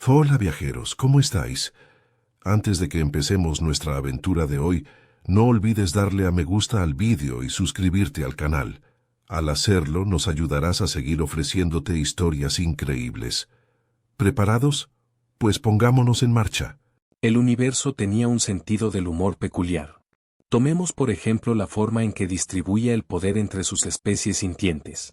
Hola viajeros, ¿cómo estáis? Antes de que empecemos nuestra aventura de hoy, no olvides darle a me gusta al vídeo y suscribirte al canal. Al hacerlo, nos ayudarás a seguir ofreciéndote historias increíbles. ¿Preparados? Pues pongámonos en marcha. El universo tenía un sentido del humor peculiar. Tomemos por ejemplo la forma en que distribuía el poder entre sus especies sintientes.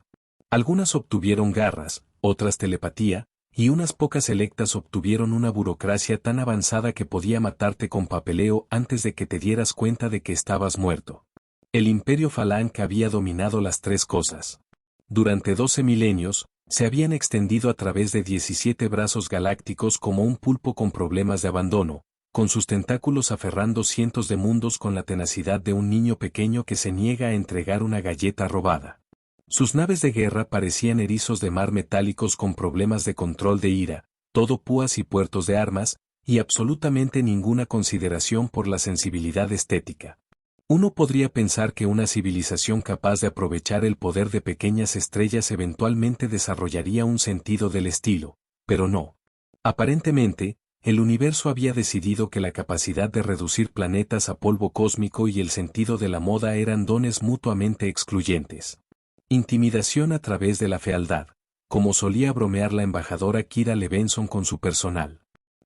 Algunas obtuvieron garras, otras telepatía, y unas pocas selectas obtuvieron una burocracia tan avanzada que podía matarte con papeleo antes de que te dieras cuenta de que estabas muerto. El Imperio Falange había dominado las tres cosas. Durante 12 milenios, se habían extendido a través de 17 brazos galácticos como un pulpo con problemas de abandono, con sus tentáculos aferrando cientos de mundos con la tenacidad de un niño pequeño que se niega a entregar una galleta robada. Sus naves de guerra parecían erizos de mar metálicos con problemas de control de ira, todo púas y puertos de armas, y absolutamente ninguna consideración por la sensibilidad estética. Uno podría pensar que una civilización capaz de aprovechar el poder de pequeñas estrellas eventualmente desarrollaría un sentido del estilo, pero no. Aparentemente, el universo había decidido que la capacidad de reducir planetas a polvo cósmico y el sentido de la moda eran dones mutuamente excluyentes. Intimidación a través de la fealdad, como solía bromear la embajadora Kira Levenson con su personal.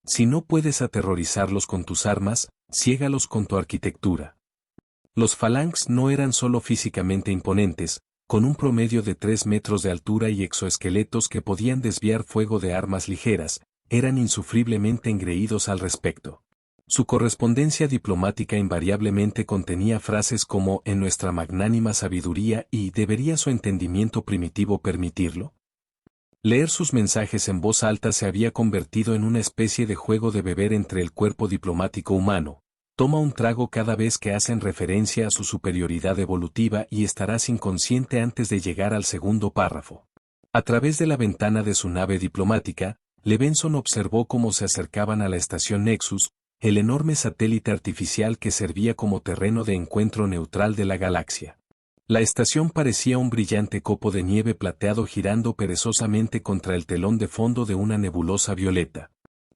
Si no puedes aterrorizarlos con tus armas, ciégalos con tu arquitectura. Los Phalanx no eran solo físicamente imponentes, con un promedio de 3 metros de altura y exoesqueletos que podían desviar fuego de armas ligeras, eran insufriblemente engreídos al respecto. Su correspondencia diplomática invariablemente contenía frases como «en nuestra magnánima sabiduría» y «¿debería su entendimiento primitivo permitirlo?». Leer sus mensajes en voz alta se había convertido en una especie de juego de beber entre el cuerpo diplomático humano. Toma un trago cada vez que hacen referencia a su superioridad evolutiva y estarás inconsciente antes de llegar al segundo párrafo. A través de la ventana de su nave diplomática, Levenson observó cómo se acercaban a la estación Nexus, el enorme satélite artificial que servía como terreno de encuentro neutral de la galaxia. La estación parecía un brillante copo de nieve plateado girando perezosamente contra el telón de fondo de una nebulosa violeta.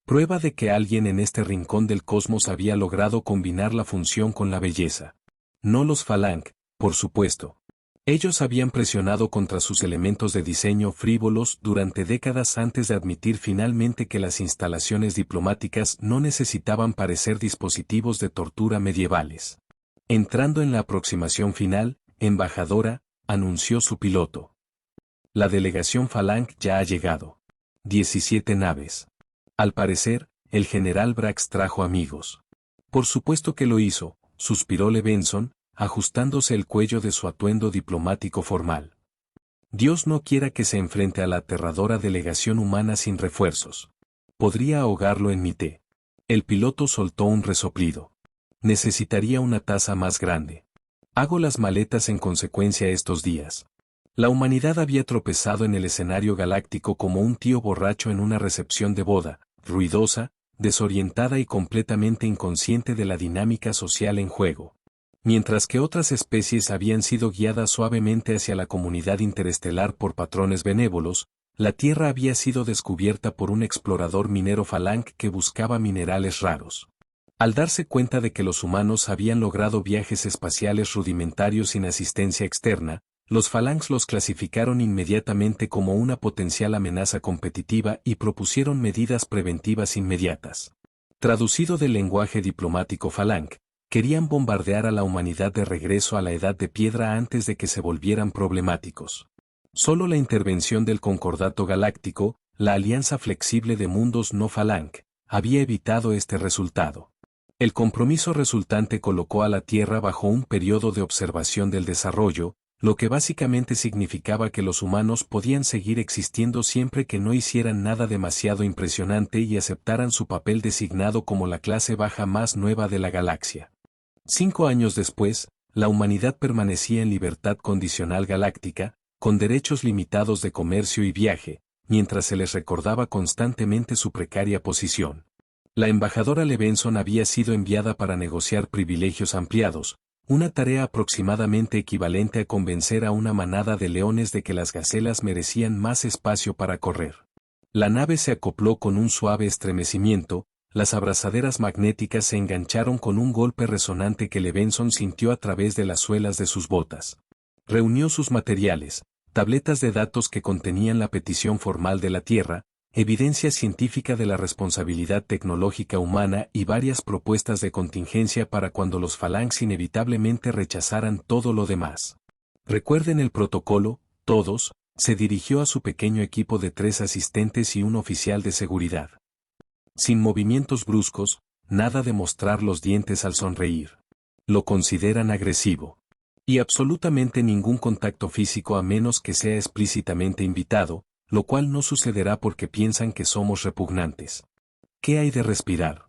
Prueba de que alguien en este rincón del cosmos había logrado combinar la función con la belleza. No los Phalange, por supuesto. Ellos habían presionado contra sus elementos de diseño frívolos durante décadas antes de admitir finalmente que las instalaciones diplomáticas no necesitaban parecer dispositivos de tortura medievales. Entrando en la aproximación final, embajadora, anunció su piloto. La delegación Phalange ya ha llegado. 17 naves. Al parecer, el general Brax trajo amigos. Por supuesto que lo hizo, suspiró Levenson, ajustándose el cuello de su atuendo diplomático formal. Dios no quiera que se enfrente a la aterradora delegación humana sin refuerzos. Podría ahogarlo en mi té. El piloto soltó un resoplido. Necesitaría una taza más grande. Hago las maletas en consecuencia estos días. La humanidad había tropezado en el escenario galáctico como un tío borracho en una recepción de boda, ruidosa, desorientada y completamente inconsciente de la dinámica social en juego. Mientras que otras especies habían sido guiadas suavemente hacia la comunidad interestelar por patrones benévolos, la Tierra había sido descubierta por un explorador minero Phalange que buscaba minerales raros. Al darse cuenta de que los humanos habían logrado viajes espaciales rudimentarios sin asistencia externa, los Phalanx los clasificaron inmediatamente como una potencial amenaza competitiva y propusieron medidas preventivas inmediatas. Traducido del lenguaje diplomático Phalange, querían bombardear a la humanidad de regreso a la edad de piedra antes de que se volvieran problemáticos. Solo la intervención del Concordato Galáctico, la alianza flexible de mundos no Phalange, había evitado este resultado. El compromiso resultante colocó a la Tierra bajo un periodo de observación del desarrollo, lo que básicamente significaba que los humanos podían seguir existiendo siempre que no hicieran nada demasiado impresionante y aceptaran su papel designado como la clase baja más nueva de la galaxia. 5 años después, la humanidad permanecía en libertad condicional galáctica, con derechos limitados de comercio y viaje, mientras se les recordaba constantemente su precaria posición. La embajadora Levenson había sido enviada para negociar privilegios ampliados, una tarea aproximadamente equivalente a convencer a una manada de leones de que las gacelas merecían más espacio para correr. La nave se acopló con un suave estremecimiento, las abrazaderas magnéticas se engancharon con un golpe resonante que Levinson sintió a través de las suelas de sus botas. Reunió sus materiales, tabletas de datos que contenían la petición formal de la Tierra, evidencia científica de la responsabilidad tecnológica humana y varias propuestas de contingencia para cuando los Phalanx inevitablemente rechazaran todo lo demás. Recuerden el protocolo, todos, se dirigió a su pequeño equipo de 3 asistentes y un oficial de seguridad. Sin movimientos bruscos, nada de mostrar los dientes al sonreír. Lo consideran agresivo. Y absolutamente ningún contacto físico a menos que sea explícitamente invitado, lo cual no sucederá porque piensan que somos repugnantes. ¿Qué hay de respirar?,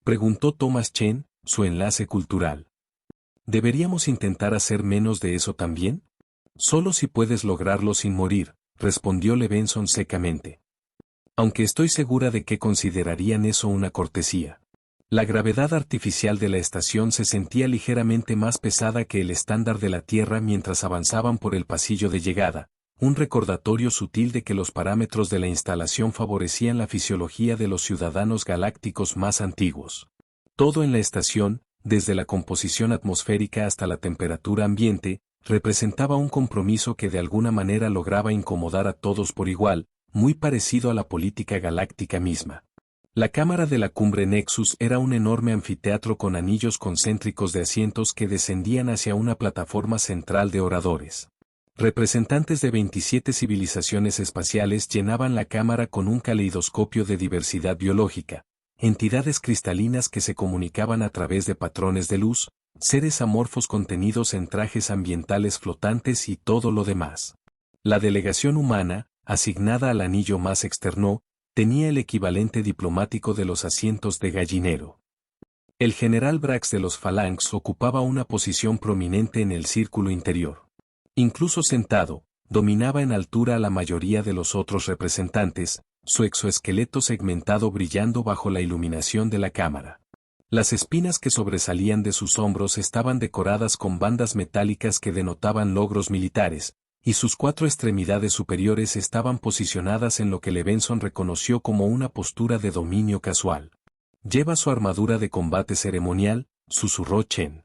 preguntó Thomas Chen, su enlace cultural. ¿Deberíamos intentar hacer menos de eso también? Solo si puedes lograrlo sin morir, respondió Levinson secamente. Aunque estoy segura de que considerarían eso una cortesía. La gravedad artificial de la estación se sentía ligeramente más pesada que el estándar de la Tierra mientras avanzaban por el pasillo de llegada, un recordatorio sutil de que los parámetros de la instalación favorecían la fisiología de los ciudadanos galácticos más antiguos. Todo en la estación, desde la composición atmosférica hasta la temperatura ambiente, representaba un compromiso que de alguna manera lograba incomodar a todos por igual, muy parecido a la política galáctica misma. La cámara de la cumbre Nexus era un enorme anfiteatro con anillos concéntricos de asientos que descendían hacia una plataforma central de oradores. Representantes de 27 civilizaciones espaciales llenaban la cámara con un caleidoscopio de diversidad biológica, entidades cristalinas que se comunicaban a través de patrones de luz, seres amorfos contenidos en trajes ambientales flotantes y todo lo demás. La delegación humana, asignada al anillo más externo, tenía el equivalente diplomático de los asientos de gallinero. El general Brax de los Phalanx ocupaba una posición prominente en el círculo interior. Incluso sentado, dominaba en altura a la mayoría de los otros representantes, su exoesqueleto segmentado brillando bajo la iluminación de la cámara. Las espinas que sobresalían de sus hombros estaban decoradas con bandas metálicas que denotaban logros militares, y sus 4 extremidades superiores estaban posicionadas en lo que Levinson reconoció como una postura de dominio casual. «Lleva su armadura de combate ceremonial», susurró Chen.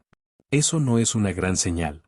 «Eso no es una gran señal».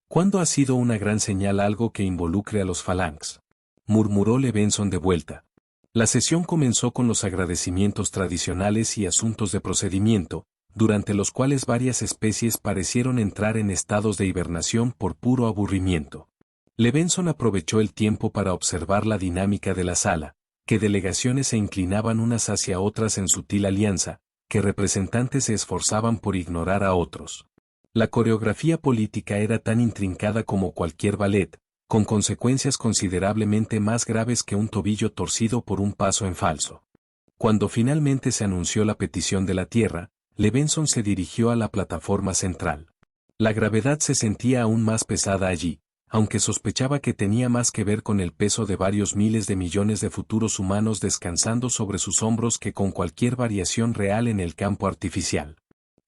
«¿Cuándo ha sido una gran señal algo que involucre a los Phalanx?», murmuró Levinson de vuelta. La sesión comenzó con los agradecimientos tradicionales y asuntos de procedimiento, durante los cuales varias especies parecieron entrar en estados de hibernación por puro aburrimiento. Levinson aprovechó el tiempo para observar la dinámica de la sala, que delegaciones se inclinaban unas hacia otras en sutil alianza, que representantes se esforzaban por ignorar a otros. La coreografía política era tan intrincada como cualquier ballet, con consecuencias considerablemente más graves que un tobillo torcido por un paso en falso. Cuando finalmente se anunció la petición de la Tierra, Levinson se dirigió a la plataforma central. La gravedad se sentía aún más pesada allí, aunque sospechaba que tenía más que ver con el peso de varios miles de millones de futuros humanos descansando sobre sus hombros que con cualquier variación real en el campo artificial.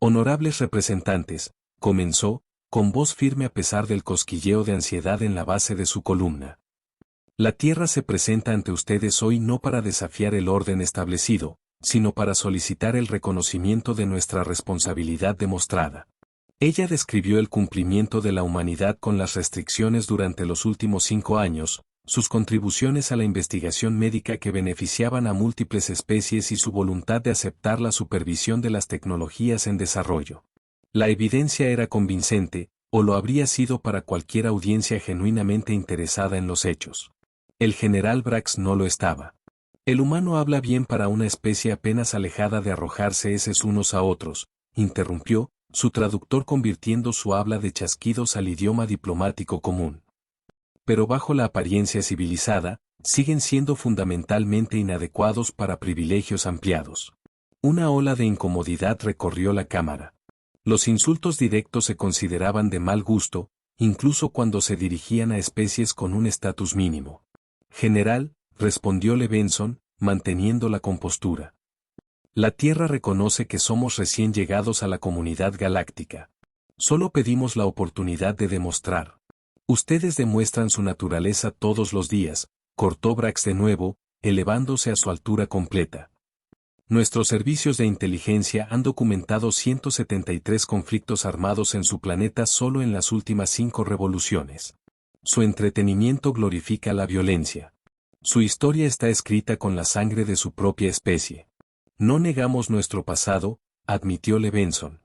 «Honorables representantes», comenzó, con voz firme a pesar del cosquilleo de ansiedad en la base de su columna. «La Tierra se presenta ante ustedes hoy no para desafiar el orden establecido, sino para solicitar el reconocimiento de nuestra responsabilidad demostrada». Ella describió el cumplimiento de la humanidad con las restricciones durante los últimos 5 años, sus contribuciones a la investigación médica que beneficiaban a múltiples especies y su voluntad de aceptar la supervisión de las tecnologías en desarrollo. La evidencia era convincente, o lo habría sido para cualquier audiencia genuinamente interesada en los hechos. El general Brax no lo estaba. «El humano habla bien para una especie apenas alejada de arrojarse heces unos a otros», interrumpió, su traductor convirtiendo su habla de chasquidos al idioma diplomático común. «Pero bajo la apariencia civilizada, siguen siendo fundamentalmente inadecuados para privilegios ampliados». Una ola de incomodidad recorrió la cámara. Los insultos directos se consideraban de mal gusto, incluso cuando se dirigían a especies con un estatus mínimo. «General», respondió Levinson, manteniendo la compostura. «La Tierra reconoce que somos recién llegados a la comunidad galáctica. Solo pedimos la oportunidad de demostrar. Ustedes demuestran su naturaleza todos los días», cortó Brax de nuevo, elevándose a su altura completa. Nuestros servicios de inteligencia han documentado 173 conflictos armados en su planeta solo en las últimas 5 revoluciones. Su entretenimiento glorifica la violencia. Su historia está escrita con la sangre de su propia especie. No negamos nuestro pasado, admitió Levinson.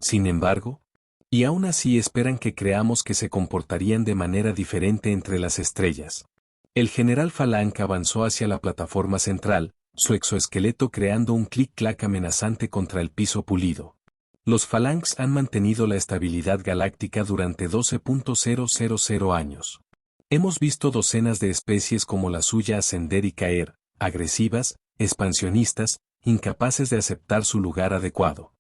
Sin embargo, y aún así esperan que creamos que se comportarían de manera diferente entre las estrellas. El general Falange avanzó hacia la plataforma central, su exoesqueleto creando un clic-clac amenazante contra el piso pulido. Los Phalanx han mantenido la estabilidad galáctica durante 12.000 años. Hemos visto docenas de especies como la suya ascender y caer, agresivas, expansionistas, incapaces de aceptar su lugar adecuado.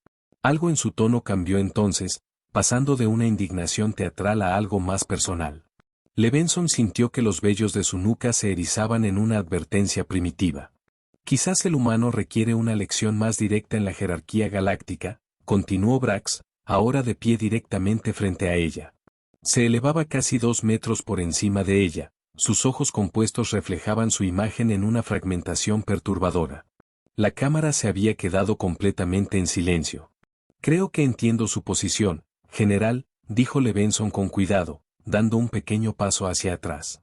Algo en su tono cambió entonces, pasando de una indignación teatral a algo más personal. Levinson sintió que los vellos de su nuca se erizaban en una advertencia primitiva. Quizás el humano requiere una lección más directa en la jerarquía galáctica, continuó Brax, ahora de pie directamente frente a ella. Se elevaba casi 2 metros por encima de ella, sus ojos compuestos reflejaban su imagen en una fragmentación perturbadora. La cámara se había quedado completamente en silencio. Creo que entiendo su posición, general, dijo Levinson con cuidado, dando un pequeño paso hacia atrás.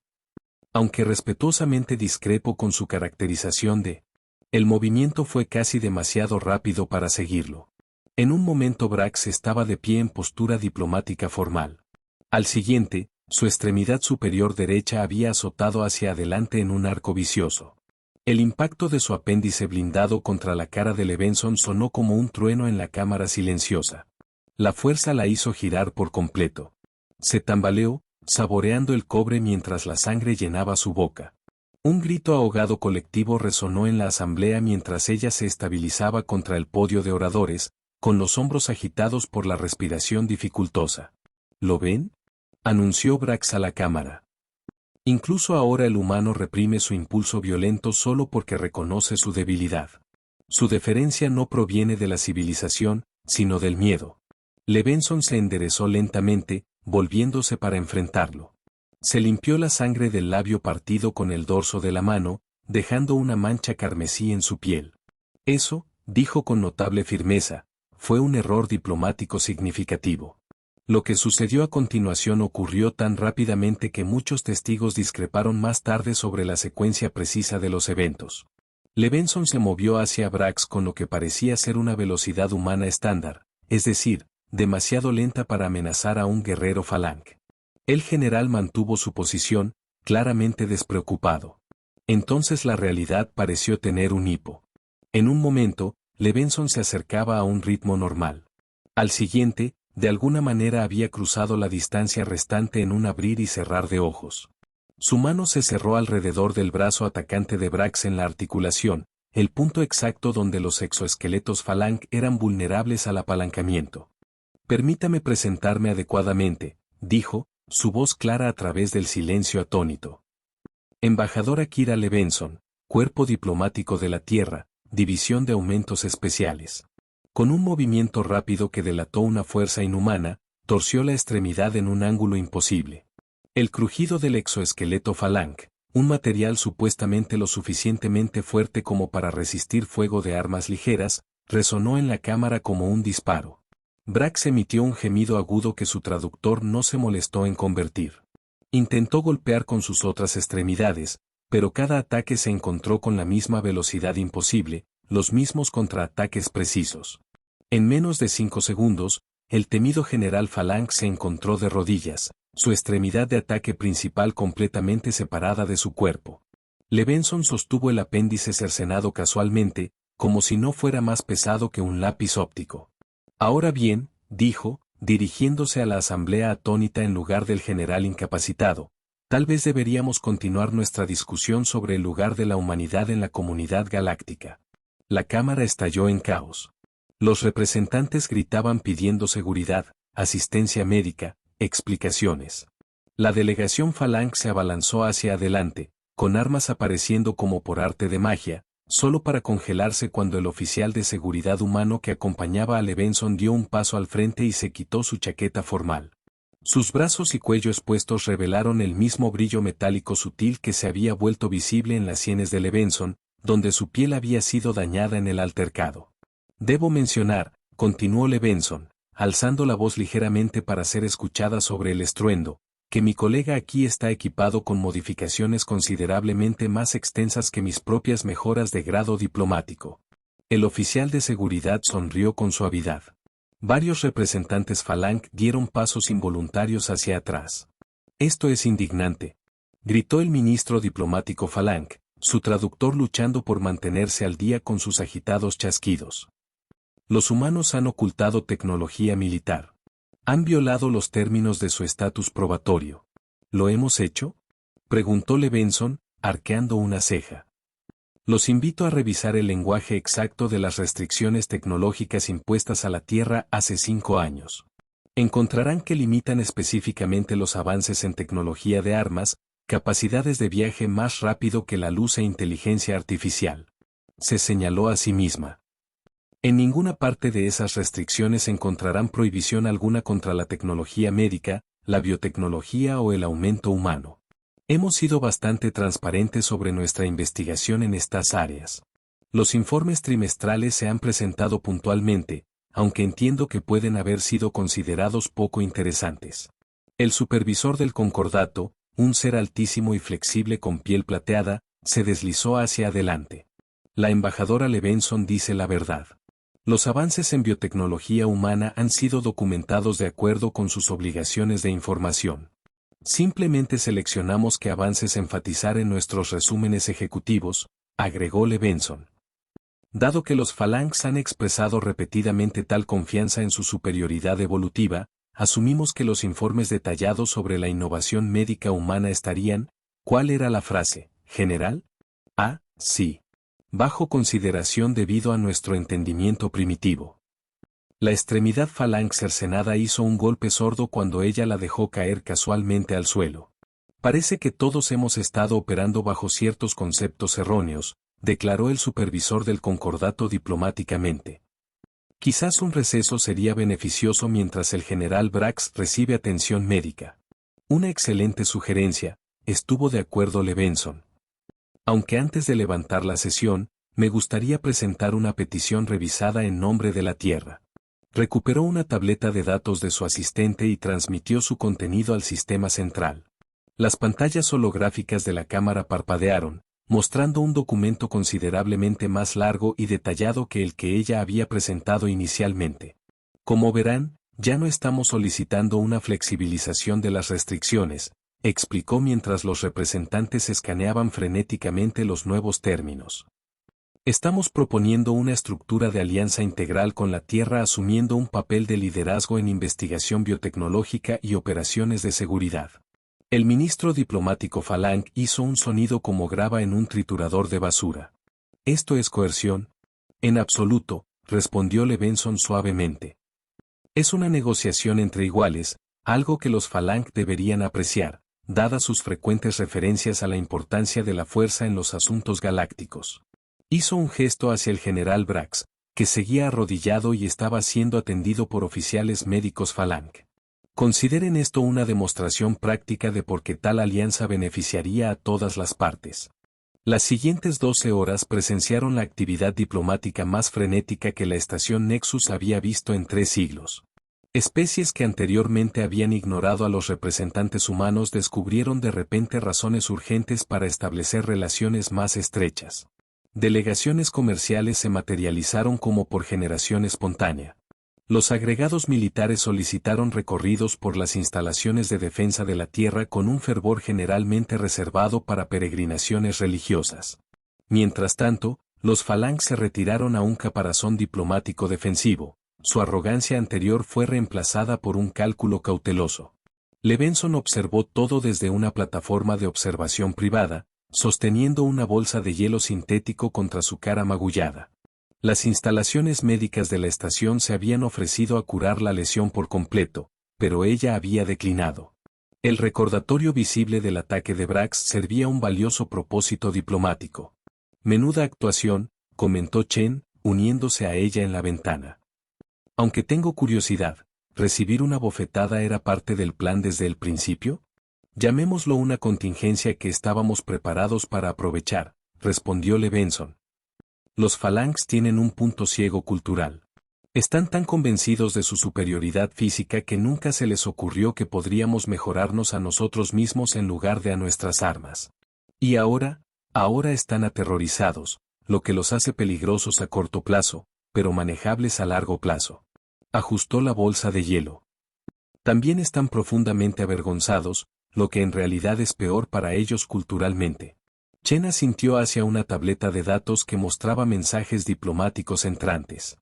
Aunque respetuosamente discrepo con su caracterización de... El movimiento fue casi demasiado rápido para seguirlo. En un momento Brax estaba de pie en postura diplomática formal. Al siguiente, su extremidad superior derecha había azotado hacia adelante en un arco vicioso. El impacto de su apéndice blindado contra la cara de Levinson sonó como un trueno en la cámara silenciosa. La fuerza la hizo girar por completo. Se tambaleó, saboreando el cobre mientras la sangre llenaba su boca. Un grito ahogado colectivo resonó en la asamblea mientras ella se estabilizaba contra el podio de oradores, con los hombros agitados por la respiración dificultosa. ¿Lo ven?, anunció Brax a la cámara. Incluso ahora el humano reprime su impulso violento solo porque reconoce su debilidad. Su deferencia no proviene de la civilización, sino del miedo. Levinson se enderezó lentamente, volviéndose para enfrentarlo. Se limpió la sangre del labio partido con el dorso de la mano, dejando una mancha carmesí en su piel. Eso, dijo con notable firmeza, fue un error diplomático significativo. Lo que sucedió a continuación ocurrió tan rápidamente que muchos testigos discreparon más tarde sobre la secuencia precisa de los eventos. Levinson se movió hacia Brax con lo que parecía ser una velocidad humana estándar, es decir, demasiado lenta para amenazar a un guerrero Falange. El general mantuvo su posición, claramente despreocupado. Entonces la realidad pareció tener un hipo. En un momento, Levinson se acercaba a un ritmo normal. Al siguiente, de alguna manera había cruzado la distancia restante en un abrir y cerrar de ojos. Su mano se cerró alrededor del brazo atacante de Brax en la articulación, el punto exacto donde los exoesqueletos Falange eran vulnerables al apalancamiento. Permítame presentarme adecuadamente, dijo, su voz clara a través del silencio atónito. Embajador Akira Levinson, Cuerpo Diplomático de la Tierra, División de Aumentos Especiales. Con un movimiento rápido que delató una fuerza inhumana, torció la extremidad en un ángulo imposible. El crujido del exoesqueleto Falange, un material supuestamente lo suficientemente fuerte como para resistir fuego de armas ligeras, resonó en la cámara como un disparo. Brax emitió un gemido agudo que su traductor no se molestó en convertir. Intentó golpear con sus otras extremidades, pero cada ataque se encontró con la misma velocidad imposible, los mismos contraataques precisos. En menos de 5 segundos, el temido general Falange se encontró de rodillas, su extremidad de ataque principal completamente separada de su cuerpo. Levinson sostuvo el apéndice cercenado casualmente, como si no fuera más pesado que un lápiz óptico. Ahora bien, dijo, dirigiéndose a la asamblea atónita en lugar del general incapacitado, tal vez deberíamos continuar nuestra discusión sobre el lugar de la humanidad en la comunidad galáctica. La cámara estalló en caos. Los representantes gritaban pidiendo seguridad, asistencia médica, explicaciones. La delegación Falange se abalanzó hacia adelante, con armas apareciendo como por arte de magia, solo para congelarse cuando el oficial de seguridad humano que acompañaba a Levinson dio un paso al frente y se quitó su chaqueta formal. Sus brazos y cuello expuestos revelaron el mismo brillo metálico sutil que se había vuelto visible en las sienes de Levenson, donde su piel había sido dañada en el altercado. Debo mencionar, continuó Levenson, alzando la voz ligeramente para ser escuchada sobre el estruendo, que mi colega aquí está equipado con modificaciones considerablemente más extensas que mis propias mejoras de grado diplomático. El oficial de seguridad sonrió con suavidad. Varios representantes Falange dieron pasos involuntarios hacia atrás. Esto es indignante, gritó el ministro diplomático Falange, su traductor luchando por mantenerse al día con sus agitados chasquidos. Los humanos han ocultado tecnología militar. Han violado los términos de su estatus probatorio. ¿Lo hemos hecho?, preguntó Levenson, arqueando una ceja. Los invito a revisar el lenguaje exacto de las restricciones tecnológicas impuestas a la Tierra hace 5 años. Encontrarán que limitan específicamente los avances en tecnología de armas, capacidades de viaje más rápido que la luz e inteligencia artificial. Se señaló a sí misma. En ninguna parte de esas restricciones encontrarán prohibición alguna contra la tecnología médica, la biotecnología o el aumento humano. Hemos sido bastante transparentes sobre nuestra investigación en estas áreas. Los informes trimestrales se han presentado puntualmente, aunque entiendo que pueden haber sido considerados poco interesantes. El supervisor del concordato, un ser altísimo y flexible con piel plateada, se deslizó hacia adelante. La embajadora Levenson dice la verdad. Los avances en biotecnología humana han sido documentados de acuerdo con sus obligaciones de información. Simplemente seleccionamos qué avances enfatizar en nuestros resúmenes ejecutivos, agregó Levenson. Dado que los Falanges han expresado repetidamente tal confianza en su superioridad evolutiva, asumimos que los informes detallados sobre la innovación médica humana estarían, ¿cuál era la frase, general? Sí. Bajo consideración debido a nuestro entendimiento primitivo. La extremidad Falange cercenada hizo un golpe sordo cuando ella la dejó caer casualmente al suelo. Parece que todos hemos estado operando bajo ciertos conceptos erróneos, declaró el supervisor del concordato diplomáticamente. Quizás un receso sería beneficioso mientras el general Brax recibe atención médica. Una excelente sugerencia, estuvo de acuerdo Levenson. Aunque antes de levantar la sesión, me gustaría presentar una petición revisada en nombre de la Tierra. Recuperó una tableta de datos de su asistente y transmitió su contenido al sistema central. Las pantallas holográficas de la cámara parpadearon, mostrando un documento considerablemente más largo y detallado que el que ella había presentado inicialmente. Como verán, ya no estamos solicitando una flexibilización de las restricciones, explicó mientras los representantes escaneaban frenéticamente los nuevos términos. Estamos proponiendo una estructura de alianza integral con la Tierra asumiendo un papel de liderazgo en investigación biotecnológica y operaciones de seguridad. El ministro diplomático Falange hizo un sonido como grava en un triturador de basura. ¿Esto es coerción? En absoluto, respondió Levenson suavemente. Es una negociación entre iguales, algo que los Falange deberían apreciar, dadas sus frecuentes referencias a la importancia de la fuerza en los asuntos galácticos. Hizo un gesto hacia el general Brax, que seguía arrodillado y estaba siendo atendido por oficiales médicos Falange. Consideren esto una demostración práctica de por qué tal alianza beneficiaría a todas las partes. Las siguientes 12 horas presenciaron la actividad diplomática más frenética que la estación Nexus había visto en 3 siglos. Especies que anteriormente habían ignorado a los representantes humanos descubrieron de repente razones urgentes para establecer relaciones más estrechas. Delegaciones comerciales se materializaron como por generación espontánea. Los agregados militares solicitaron recorridos por las instalaciones de defensa de la Tierra con un fervor generalmente reservado para peregrinaciones religiosas. Mientras tanto, los Falange se retiraron a un caparazón diplomático defensivo. Su arrogancia anterior fue reemplazada por un cálculo cauteloso. Levenson observó todo desde una plataforma de observación privada, sosteniendo una bolsa de hielo sintético contra su cara magullada. Las instalaciones médicas de la estación se habían ofrecido a curar la lesión por completo, pero ella había declinado. El recordatorio visible del ataque de Brax servía un valioso propósito diplomático. Menuda actuación, comentó Chen, uniéndose a ella en la ventana. Aunque tengo curiosidad, ¿recibir una bofetada era parte del plan desde el principio? Llamémoslo una contingencia que estábamos preparados para aprovechar, respondió Levenson. Los Phalanx tienen un punto ciego cultural. Están tan convencidos de su superioridad física que nunca se les ocurrió que podríamos mejorarnos a nosotros mismos en lugar de a nuestras armas. Y ahora están aterrorizados, lo que los hace peligrosos a corto plazo, pero manejables a largo plazo. Ajustó la bolsa de hielo. También están profundamente avergonzados, lo que en realidad es peor para ellos culturalmente. Chen asintió hacia una tableta de datos que mostraba mensajes diplomáticos entrantes.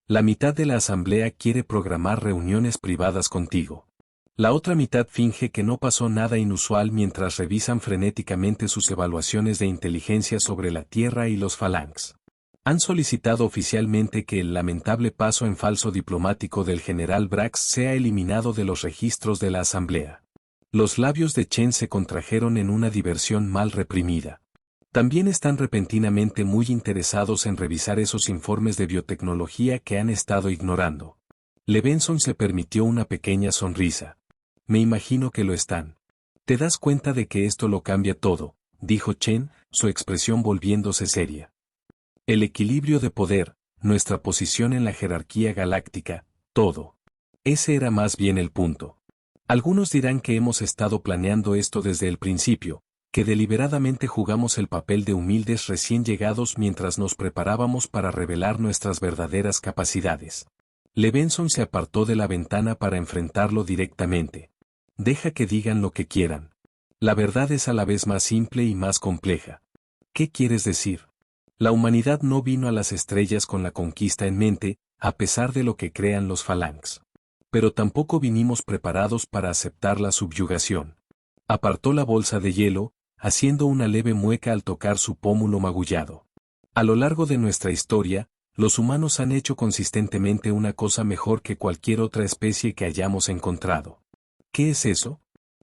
La mitad de la asamblea quiere programar reuniones privadas contigo. La otra mitad finge que no pasó nada inusual mientras revisan frenéticamente sus evaluaciones de inteligencia sobre la Tierra y los Phalanx. Han solicitado oficialmente que el lamentable paso en falso diplomático del general Brax sea eliminado de los registros de la asamblea. Los labios de Chen se contrajeron en una diversión mal reprimida. También están repentinamente muy interesados en revisar esos informes de biotecnología que han estado ignorando. Levenson se permitió una pequeña sonrisa. Me imagino que lo están. ¿Te das cuenta de que esto lo cambia todo?, dijo Chen, su expresión volviéndose seria. El equilibrio de poder, nuestra posición en la jerarquía galáctica, todo. Ese era más bien el punto. Algunos dirán que hemos estado planeando esto desde el principio, que deliberadamente jugamos el papel de humildes recién llegados mientras nos preparábamos para revelar nuestras verdaderas capacidades. Levenson se apartó de la ventana para enfrentarlo directamente. Deja que digan lo que quieran. La verdad es a la vez más simple y más compleja. ¿Qué quieres decir? La humanidad no vino a las estrellas con la conquista en mente, a pesar de lo que crean los Phalanx. Pero tampoco vinimos preparados para aceptar la subyugación. Apartó la bolsa de hielo, haciendo una leve mueca al tocar su pómulo magullado. A lo largo de nuestra historia, los humanos han hecho consistentemente una cosa mejor que cualquier otra especie que hayamos encontrado. ¿Qué es eso?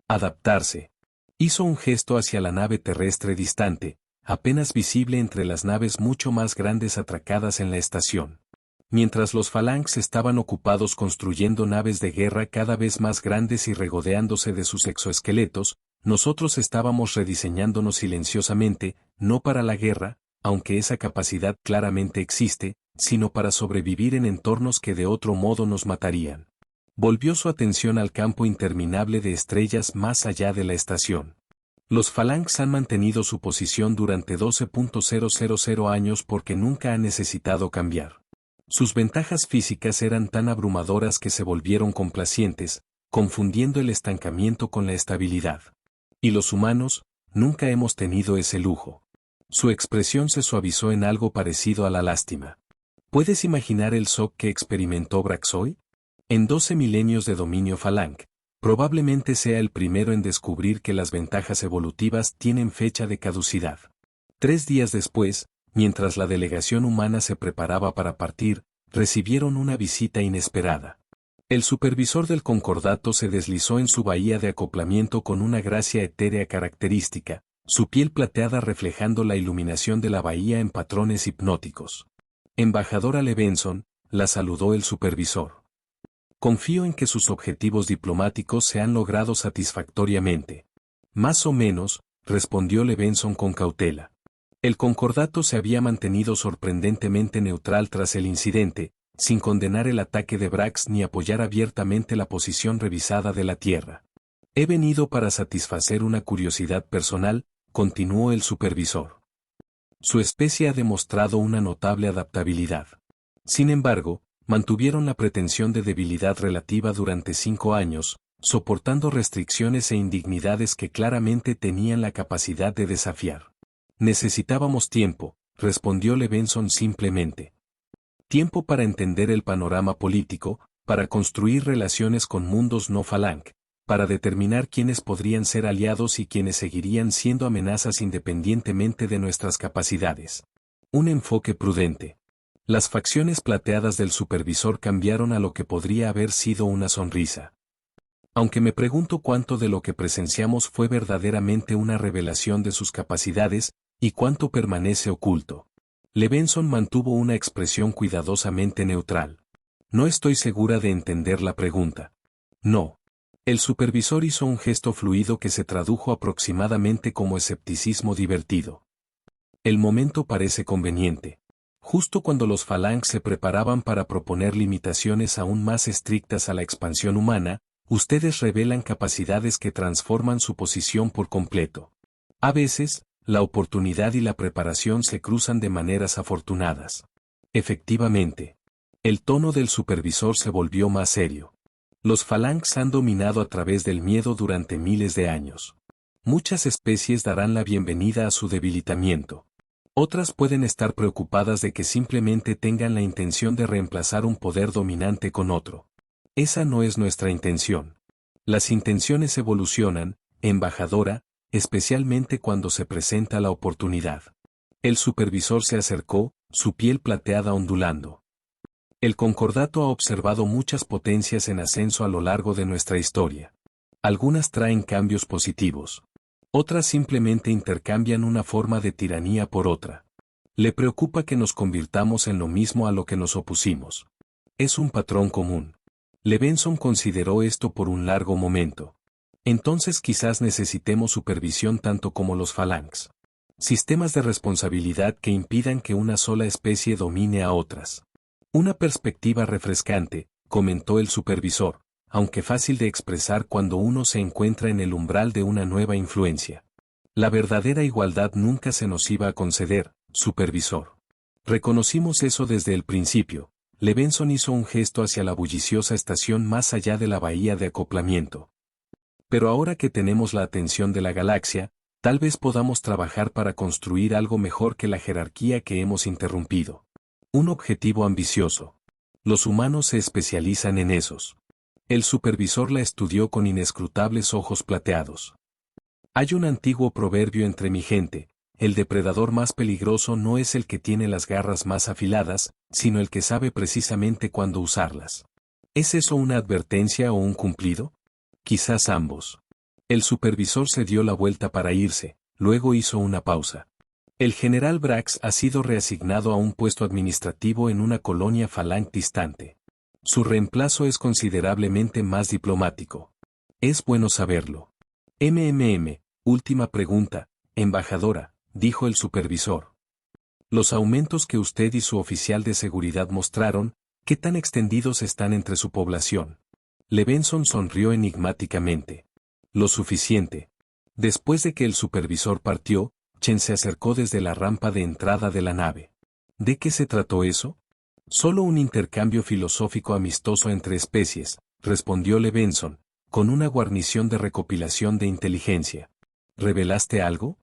Adaptarse. Hizo un gesto hacia la nave terrestre distante, apenas visible entre las naves mucho más grandes atracadas en la estación. Mientras los Phalanx estaban ocupados construyendo naves de guerra cada vez más grandes y regodeándose de sus exoesqueletos, nosotros estábamos rediseñándonos silenciosamente, no para la guerra, aunque esa capacidad claramente existe, sino para sobrevivir en entornos que de otro modo nos matarían. Volvió su atención al campo interminable de estrellas más allá de la estación. Los Phalanx han mantenido su posición durante 12.000 años porque nunca han necesitado cambiar. Sus ventajas físicas eran tan abrumadoras que se volvieron complacientes, confundiendo el estancamiento con la estabilidad. Y los humanos, nunca hemos tenido ese lujo. Su expresión se suavizó en algo parecido a la lástima. ¿Puedes imaginar el shock que experimentó Braxoy? En 12 milenios de dominio Phalanx, probablemente sea el primero en descubrir que las ventajas evolutivas tienen fecha de caducidad. 3 días después, mientras la delegación humana se preparaba para partir, recibieron una visita inesperada. El supervisor del concordato se deslizó en su bahía de acoplamiento con una gracia etérea característica, su piel plateada reflejando la iluminación de la bahía en patrones hipnóticos. Embajadora Levenson, la saludó el supervisor. Confío en que sus objetivos diplomáticos se han logrado satisfactoriamente. Más o menos, respondió Levenson con cautela. El concordato se había mantenido sorprendentemente neutral tras el incidente, sin condenar el ataque de Brax ni apoyar abiertamente la posición revisada de la Tierra. He venido para satisfacer una curiosidad personal, continuó el supervisor. Su especie ha demostrado una notable adaptabilidad. Sin embargo, mantuvieron la pretensión de debilidad relativa durante 5 años, soportando restricciones e indignidades que claramente tenían la capacidad de desafiar. Necesitábamos tiempo, respondió Levenson simplemente. Tiempo para entender el panorama político, para construir relaciones con mundos no Phalanx, para determinar quiénes podrían ser aliados y quiénes seguirían siendo amenazas independientemente de nuestras capacidades. Un enfoque prudente. Las facciones plateadas del supervisor cambiaron a lo que podría haber sido una sonrisa. Aunque me pregunto cuánto de lo que presenciamos fue verdaderamente una revelación de sus capacidades, y cuánto permanece oculto. Levenson mantuvo una expresión cuidadosamente neutral. No estoy segura de entender la pregunta. No. El supervisor hizo un gesto fluido que se tradujo aproximadamente como escepticismo divertido. El momento parece conveniente. Justo cuando los Phalanx se preparaban para proponer limitaciones aún más estrictas a la expansión humana, ustedes revelan capacidades que transforman su posición por completo. A veces, la oportunidad y la preparación se cruzan de maneras afortunadas. Efectivamente. El tono del supervisor se volvió más serio. Los Phalanx han dominado a través del miedo durante miles de años. Muchas especies darán la bienvenida a su debilitamiento. Otras pueden estar preocupadas de que simplemente tengan la intención de reemplazar un poder dominante con otro. Esa no es nuestra intención. Las intenciones evolucionan, embajadora, especialmente cuando se presenta la oportunidad. El supervisor se acercó, su piel plateada ondulando. El concordato ha observado muchas potencias en ascenso a lo largo de nuestra historia. Algunas traen cambios positivos. Otras simplemente intercambian una forma de tiranía por otra. Le preocupa que nos convirtamos en lo mismo a lo que nos opusimos. Es un patrón común. Levinson consideró esto por un largo momento. Entonces quizás necesitemos supervisión tanto como los Phalanx. Sistemas de responsabilidad que impidan que una sola especie domine a otras. Una perspectiva refrescante, comentó el supervisor, aunque fácil de expresar cuando uno se encuentra en el umbral de una nueva influencia. La verdadera igualdad nunca se nos iba a conceder, supervisor. Reconocimos eso desde el principio. Levinson hizo un gesto hacia la bulliciosa estación más allá de la bahía de acoplamiento. Pero ahora que tenemos la atención de la galaxia, tal vez podamos trabajar para construir algo mejor que la jerarquía que hemos interrumpido. Un objetivo ambicioso. Los humanos se especializan en esos. El supervisor la estudió con inescrutables ojos plateados. Hay un antiguo proverbio entre mi gente: el depredador más peligroso no es el que tiene las garras más afiladas, sino el que sabe precisamente cuándo usarlas. ¿Es eso una advertencia o un cumplido? Quizás ambos. El supervisor se dio la vuelta para irse, luego hizo una pausa. El general Brax ha sido reasignado a un puesto administrativo en una colonia Phalanx distante. Su reemplazo es considerablemente más diplomático. Es bueno saberlo. Última pregunta, embajadora, dijo el supervisor. Los aumentos que usted y su oficial de seguridad mostraron, ¿qué tan extendidos están entre su población? Levinson sonrió enigmáticamente. Lo suficiente. Después de que el supervisor partió, Chen se acercó desde la rampa de entrada de la nave. ¿De qué se trató eso? Solo un intercambio filosófico amistoso entre especies, respondió Levinson, con una guarnición de recopilación de inteligencia. ¿Revelaste algo?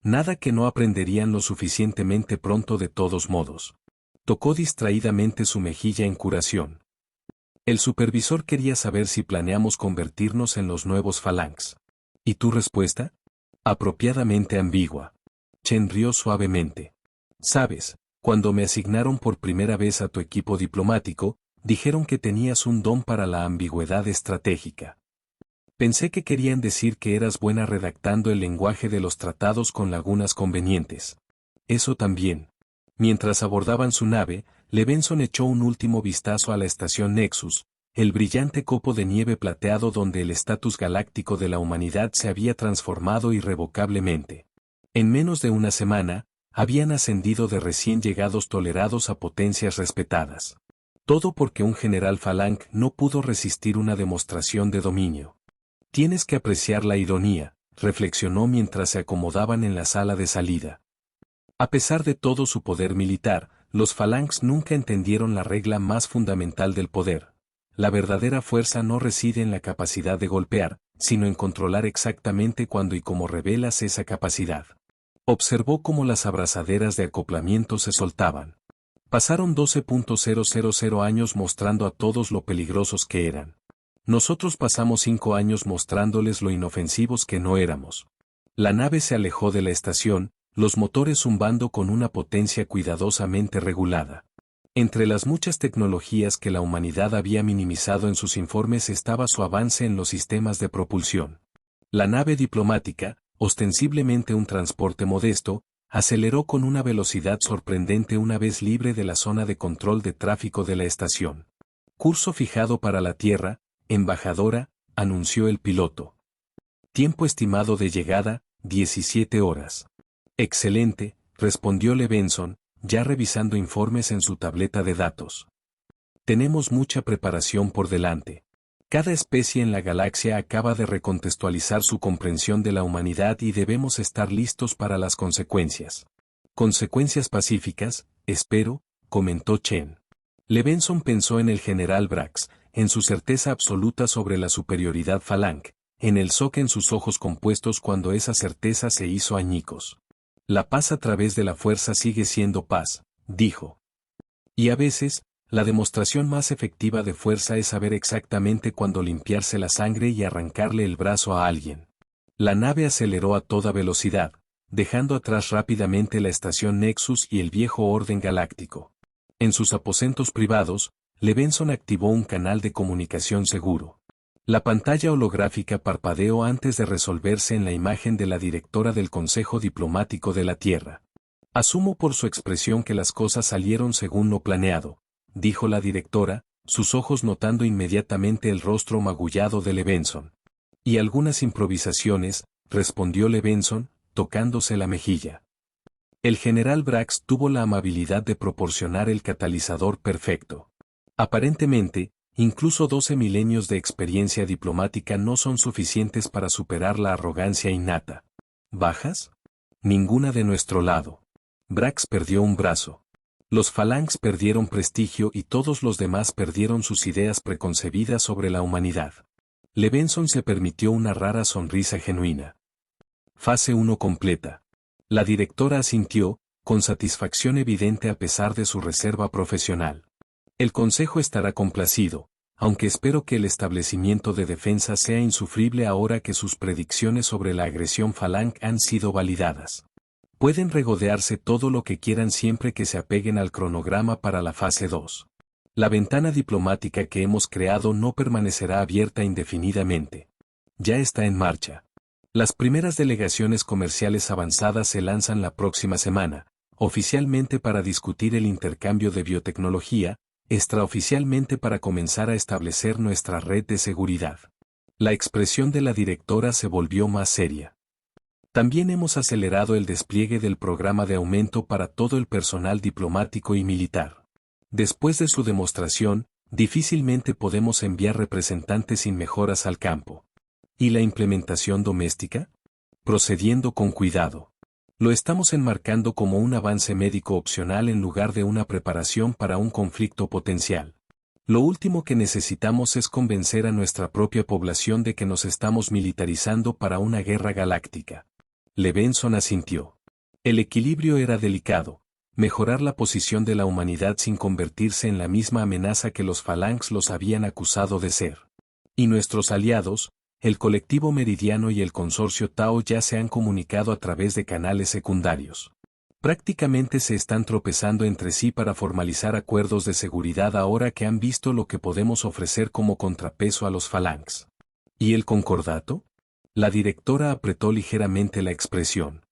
Nada que no aprenderían lo suficientemente pronto de todos modos. Tocó distraídamente su mejilla en curación. El supervisor quería saber si planeamos convertirnos en los nuevos Phalanx. ¿Y tu respuesta? Apropiadamente ambigua. Chen rió suavemente. Sabes, cuando me asignaron por primera vez a tu equipo diplomático, dijeron que tenías un don para la ambigüedad estratégica. Pensé que querían decir que eras buena redactando el lenguaje de los tratados con lagunas convenientes. Eso también. Mientras abordaban su nave, Levinson echó un último vistazo a la estación Nexus, el brillante copo de nieve plateado donde el estatus galáctico de la humanidad se había transformado irrevocablemente. En menos de una semana, habían ascendido de recién llegados tolerados a potencias respetadas. Todo porque un general Phalanx no pudo resistir una demostración de dominio. Tienes que apreciar la ironía, reflexionó mientras se acomodaban en la sala de salida. A pesar de todo su poder militar, los Phalanx nunca entendieron la regla más fundamental del poder. La verdadera fuerza no reside en la capacidad de golpear, sino en controlar exactamente cuándo y cómo revelas esa capacidad. Observó cómo las abrazaderas de acoplamiento se soltaban. Pasaron 12.000 años mostrando a todos lo peligrosos que eran. Nosotros pasamos 5 años mostrándoles lo inofensivos que no éramos. La nave se alejó de la estación, los motores zumbando con una potencia cuidadosamente regulada. Entre las muchas tecnologías que la humanidad había minimizado en sus informes estaba su avance en los sistemas de propulsión. La nave diplomática, ostensiblemente un transporte modesto, aceleró con una velocidad sorprendente una vez libre de la zona de control de tráfico de la estación. Curso fijado para la Tierra, embajadora, anunció el piloto. Tiempo estimado de llegada, 17 horas. Excelente, respondió Levinson, ya revisando informes en su tableta de datos. Tenemos mucha preparación por delante. Cada especie en la galaxia acaba de recontextualizar su comprensión de la humanidad y debemos estar listos para las consecuencias. Consecuencias pacíficas, espero, comentó Chen. Levinson pensó en el general Brax, en su certeza absoluta sobre la superioridad Falang, en el shock en sus ojos compuestos cuando esa certeza se hizo añicos. La paz a través de la fuerza sigue siendo paz, dijo. Y a veces, la demostración más efectiva de fuerza es saber exactamente cuándo limpiarse la sangre y arrancarle el brazo a alguien. La nave aceleró a toda velocidad, dejando atrás rápidamente la estación Nexus y el viejo orden galáctico. En sus aposentos privados, Levinson activó un canal de comunicación seguro. La pantalla holográfica parpadeó antes de resolverse en la imagen de la directora del Consejo Diplomático de la Tierra. Asumo por su expresión que las cosas salieron según lo planeado, dijo la directora, sus ojos notando inmediatamente el rostro magullado de Levinson. Y algunas improvisaciones, respondió Levinson, tocándose la mejilla. El general Brax tuvo la amabilidad de proporcionar el catalizador perfecto. Aparentemente, incluso 12 milenios de experiencia diplomática no son suficientes para superar la arrogancia innata. ¿Bajas? Ninguna de nuestro lado. Brax perdió un brazo. Los Phalanx perdieron prestigio y todos los demás perdieron sus ideas preconcebidas sobre la humanidad. Levinson se permitió una rara sonrisa genuina. Fase 1 completa. La directora asintió, con satisfacción evidente a pesar de su reserva profesional. El Consejo estará complacido, aunque espero que el establecimiento de defensa sea insufrible ahora que sus predicciones sobre la agresión Falang han sido validadas. Pueden regodearse todo lo que quieran siempre que se apeguen al cronograma para la fase 2. La ventana diplomática que hemos creado no permanecerá abierta indefinidamente. Ya está en marcha. Las primeras delegaciones comerciales avanzadas se lanzan la próxima semana, oficialmente para discutir el intercambio de biotecnología, extraoficialmente para comenzar a establecer nuestra red de seguridad. La expresión de la directora se volvió más seria. También hemos acelerado el despliegue del programa de aumento para todo el personal diplomático y militar. Después de su demostración, difícilmente podemos enviar representantes sin mejoras al campo. ¿Y la implementación doméstica? Procediendo con cuidado. Lo estamos enmarcando como un avance médico opcional en lugar de una preparación para un conflicto potencial. Lo último que necesitamos es convencer a nuestra propia población de que nos estamos militarizando para una guerra galáctica. Levinson asintió. El equilibrio era delicado, mejorar la posición de la humanidad sin convertirse en la misma amenaza que los Phalanx los habían acusado de ser. Y nuestros aliados, el colectivo Meridiano y el consorcio Tao ya se han comunicado a través de canales secundarios. Prácticamente se están tropezando entre sí para formalizar acuerdos de seguridad ahora que han visto lo que podemos ofrecer como contrapeso a los Phalanx. ¿Y el concordato? La directora apretó ligeramente la expresión.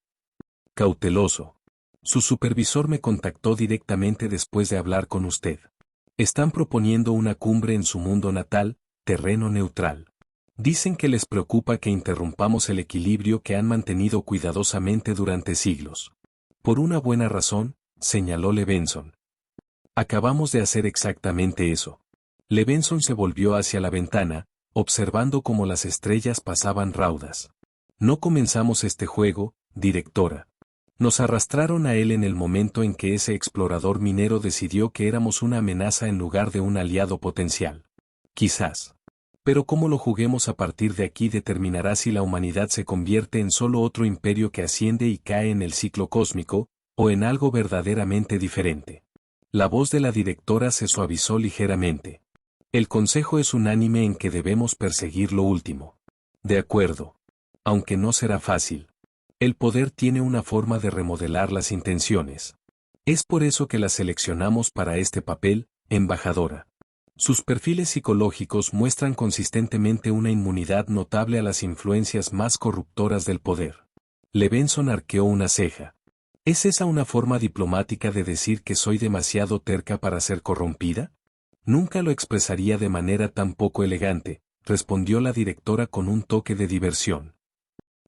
Cauteloso. Su supervisor me contactó directamente después de hablar con usted. Están proponiendo una cumbre en su mundo natal, terreno neutral. Dicen que les preocupa que interrumpamos el equilibrio que han mantenido cuidadosamente durante siglos. Por una buena razón, señaló Levinson. Acabamos de hacer exactamente eso. Levinson se volvió hacia la ventana, observando cómo las estrellas pasaban raudas. No comenzamos este juego, directora. Nos arrastraron a él en el momento en que ese explorador minero decidió que éramos una amenaza en lugar de un aliado potencial. Quizás. Pero cómo lo juguemos a partir de aquí determinará si la humanidad se convierte en solo otro imperio que asciende y cae en el ciclo cósmico, o en algo verdaderamente diferente. La voz de la directora se suavizó ligeramente. El Consejo es unánime en que debemos perseguir lo último. De acuerdo. Aunque no será fácil. El poder tiene una forma de remodelar las intenciones. Es por eso que la seleccionamos para este papel, embajadora. Sus perfiles psicológicos muestran consistentemente una inmunidad notable a las influencias más corruptoras del poder. Levinson arqueó una ceja. ¿Es esa una forma diplomática de decir que soy demasiado terca para ser corrompida? Nunca lo expresaría de manera tan poco elegante, respondió la directora con un toque de diversión.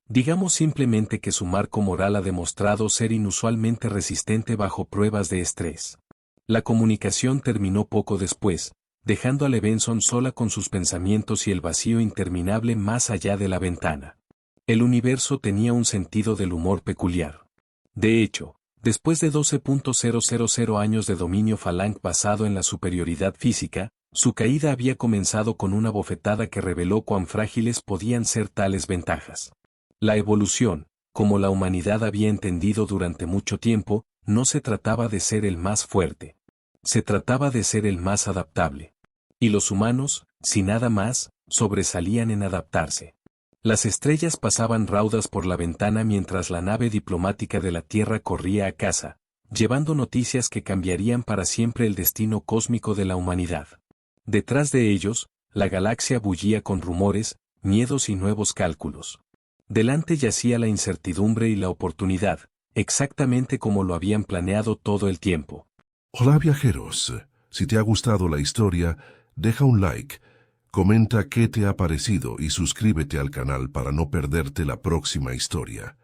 Digamos simplemente que su marco moral ha demostrado ser inusualmente resistente bajo pruebas de estrés. La comunicación terminó poco después, dejando a Levinson sola con sus pensamientos y el vacío interminable más allá de la ventana. El universo tenía un sentido del humor peculiar. De hecho, después de 12.000 años de dominio Falang basado en la superioridad física, su caída había comenzado con una bofetada que reveló cuán frágiles podían ser tales ventajas. La evolución, como la humanidad había entendido durante mucho tiempo, no se trataba de ser el más fuerte. Se trataba de ser el más adaptable. Y los humanos, si nada más, sobresalían en adaptarse. Las estrellas pasaban raudas por la ventana mientras la nave diplomática de la Tierra corría a casa, llevando noticias que cambiarían para siempre el destino cósmico de la humanidad. Detrás de ellos, la galaxia bullía con rumores, miedos y nuevos cálculos. Delante yacía la incertidumbre y la oportunidad, exactamente como lo habían planeado todo el tiempo. Hola viajeros, si te ha gustado la historia, deja un like, comenta qué te ha parecido y suscríbete al canal para no perderte la próxima historia.